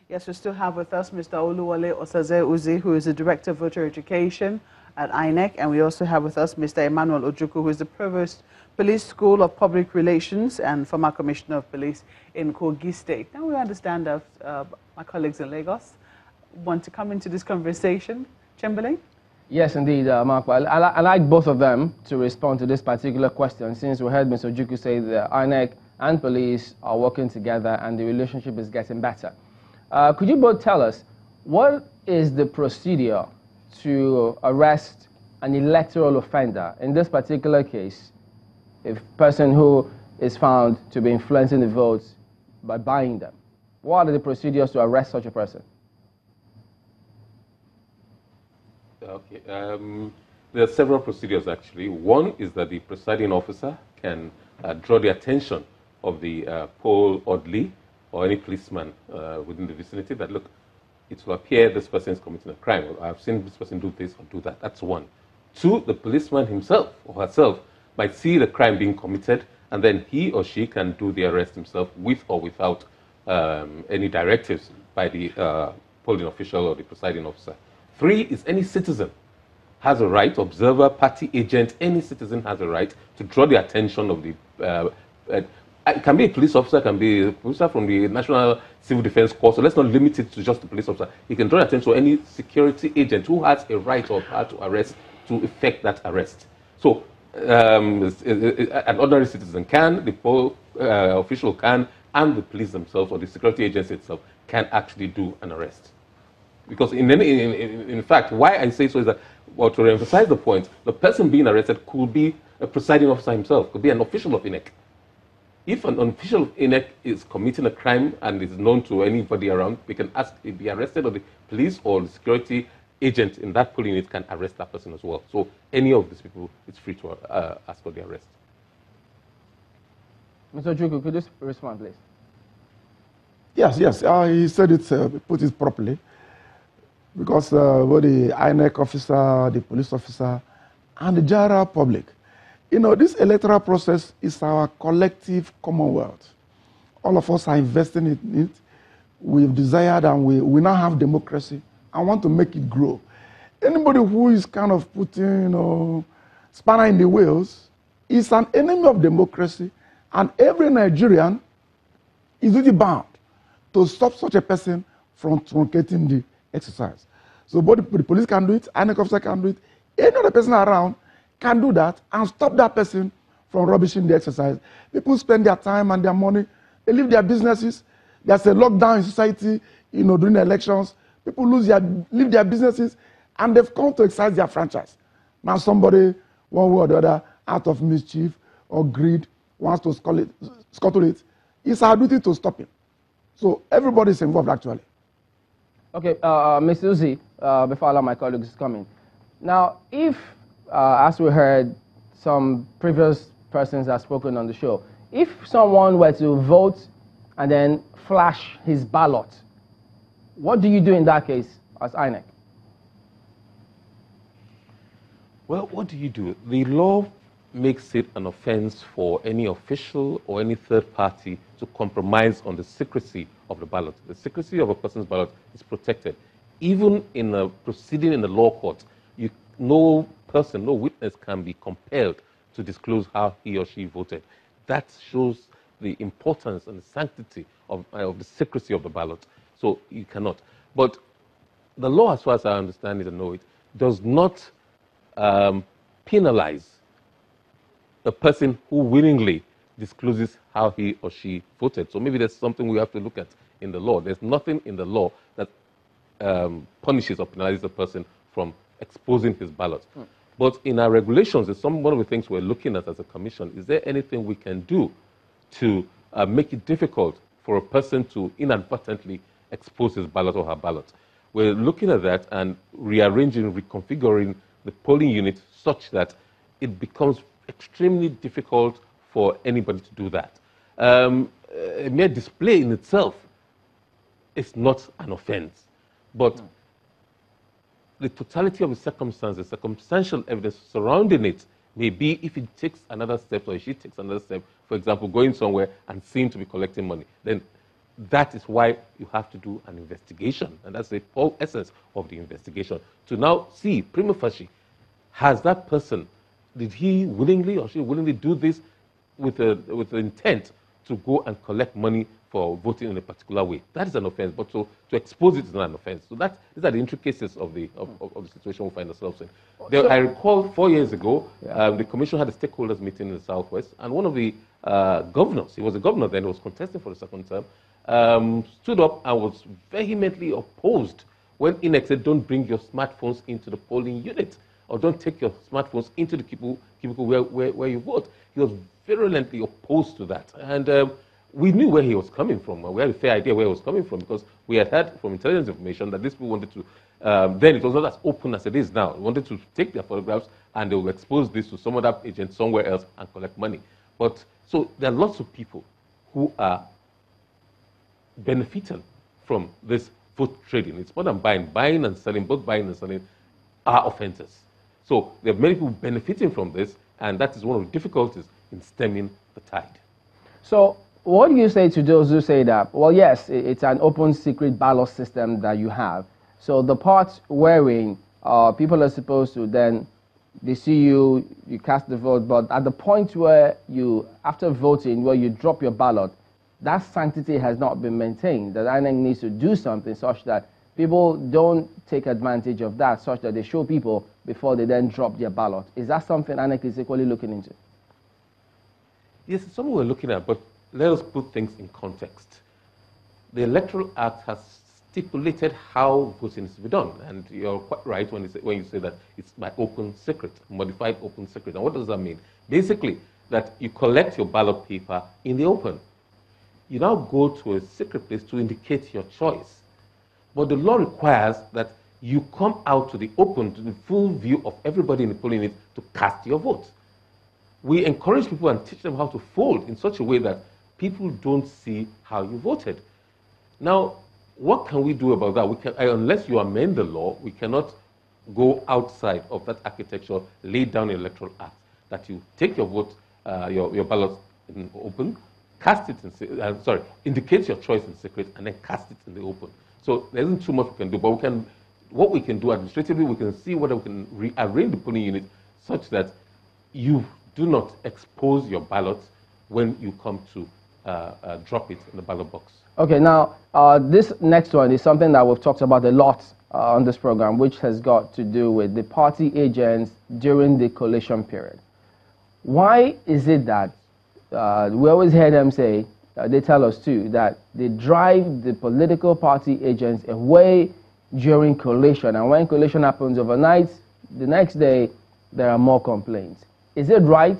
Yes, we still have with us Mr. Osaze-Uzzi, who is the Director of Voter Education at INEC, and we also have with us Mr. Emmanuel Ojukwu, who is the Provost, Police School of Public Relations and former Commissioner of Police in Kogi State. Now we understand that my colleagues in Lagos want to come into this conversation. Chamberlain? Yes, indeed, Mark. I like both of them to respond to this particular question, since we heard Mr. Ojukwu say that INEC and police are working together and the relationship is getting better. Could you both tell us, what is the procedure to arrest an electoral offender? In this particular case, a person who is found to be influencing the votes by buying them. What are the procedures to arrest such a person? Okay, there are several procedures actually. One is that the presiding officer can draw the attention of the poll orderly or any policeman within the vicinity that, look, it will appear this person is committing a crime. I've seen this person do this or do that. That's one. Two, the policeman himself or herself might see the crime being committed, and then he or she can do the arrest himself with or without any directives by the polling official or the presiding officer. Three is any citizen has a right, observer, party agent, any citizen has a right to draw the attention of the it can be a police officer, can be a officer from the National Civil Defense Corps, so let's not limit it to just the police officer. He can draw attention to any security agent who has a right or power to arrest, to effect that arrest. So an ordinary citizen can, the poll official can, and the police themselves or the security agency itself can actually do an arrest. Because in fact, why I say so is that, well, to emphasize the point, the person being arrested could be a presiding officer himself, could be an official of INEC. If an official of INEC is committing a crime and is known to anybody around, they can be arrested, or the police or the security agent in that polling unit can arrest that person as well. So any of these people is free to ask for the arrest. Mr. Ojukwu, could you respond, please? Yes, he said it, put it properly. Because both the INEC officer, the police officer, and the general public, you know, this electoral process is our collective commonwealth. All of us are investing in it. We've desired and we now have democracy and want to make it grow. Anybody who is kind of putting, you know, spanner in the wheels is an enemy of democracy, and every Nigerian is really bound to stop such a person from truncating the exercise. So both the police can do it, INEC officer can do it, any other person around can do that and stop that person from rubbishing the exercise. People spend their time and their money, they leave their businesses. There's a lockdown in society, you know, during the elections. People leave their businesses, and they've come to exercise their franchise. Now somebody, one way or the other, out of mischief or greed, wants to scuttle it. It's our duty to stop him. So everybody is involved, actually. Okay, Mr. Uzzi, before I allow my colleagues to come in. Now, if, as we heard, some previous persons have spoken on the show, if someone were to vote and then flash his ballot, what do you do in that case as INEC? Well, what do you do? The law makes it an offense for any official or any third party to compromise on the secrecy of the ballot. The secrecy of a person's ballot is protected. Even in a proceeding in the law court, no person, no witness can be compelled to disclose how he or she voted. That shows the importance and the sanctity of the secrecy of the ballot. So you cannot. But the law, as far as I understand it and know it, does not penalize a person who willingly discloses how he or she voted. So maybe there's something we have to look at in the law. There's nothing in the law that punishes or penalizes a person from exposing his ballot. But in our regulations, it's one of the things we're looking at as a commission. Is there anything we can do to make it difficult for a person to inadvertently expose his ballot or her ballot? We're looking at that and rearranging, reconfiguring the polling unit such that it becomes extremely difficult for anybody to do that. A mere display in itself is not an offense, but the totality of the circumstances, circumstantial evidence surrounding it may be if it takes another step or if she takes another step, for example, going somewhere and seem to be collecting money, then that is why you have to do an investigation. And that's the whole essence of the investigation. To now see, prima facie, has that person, did he willingly or she willingly do this with the intent to go and collect money for voting in a particular way? That is an offense, but to expose it is not an offense. So these are the intricacies of the situation we find ourselves in. I recall 4 years ago, the commission had a stakeholders meeting in the Southwest, and one of the governors, he was a governor then, he was contesting for the second term, stood up and was vehemently opposed when INEC said, don't bring your smartphones into the polling unit, or don't take your smartphones into the cubicle where you vote. He was virulently opposed to that. And we knew where he was coming from. We had a fair idea where he was coming from, because we had heard from intelligence information that these people wanted to, then it was not as open as it is now. They wanted to take their photographs and they will expose this to some other agent somewhere else and collect money. But so there are lots of people who are benefiting from this vote trading. It's more than buying and selling. Both buying and selling are offenses. So there are many people benefiting from this, and that is one of the difficulties in stemming the tide. So what do you say to those who say that, well, yes, it's an open secret ballot system that you have. So the part wherein people are supposed to then, they see you cast the vote, but at the point where you, after voting, where you drop your ballot, that sanctity has not been maintained. That INEC needs to do something such that people don't take advantage of that, such that they show people before they then drop their ballot. Is that something INEC is equally looking into? Yes, it's something we're looking at, but let us put things in context. The Electoral Act has stipulated how voting is to be done, and you're quite right when you say that it's by open secret, modified open secret. And what does that mean? Basically, that you collect your ballot paper in the open. You now go to a secret place to indicate your choice. But the law requires that you come out to the open, to the full view of everybody in the polling unit to cast your vote. We encourage people and teach them how to vote in such a way that people don't see how you voted. Now, what can we do about that? Unless you amend the law, we cannot go outside of that architecture laid down in the Electoral Act, that you take your vote, your ballot in open, cast it in, indicate your choice in secret, and then cast it in the open. So there isn't too much we can do, but what we can do administratively, we can see whether we can rearrange the polling unit such that you do not expose your ballot when you come to drop it in the ballot box. Okay, now this next one is something that we've talked about a lot on this program, which has got to do with the party agents during the collation period. Why is it that we always hear them say, they tell us too, that they drive the political party agents away during collation, and when collation happens overnight, the next day there are more complaints. Is it right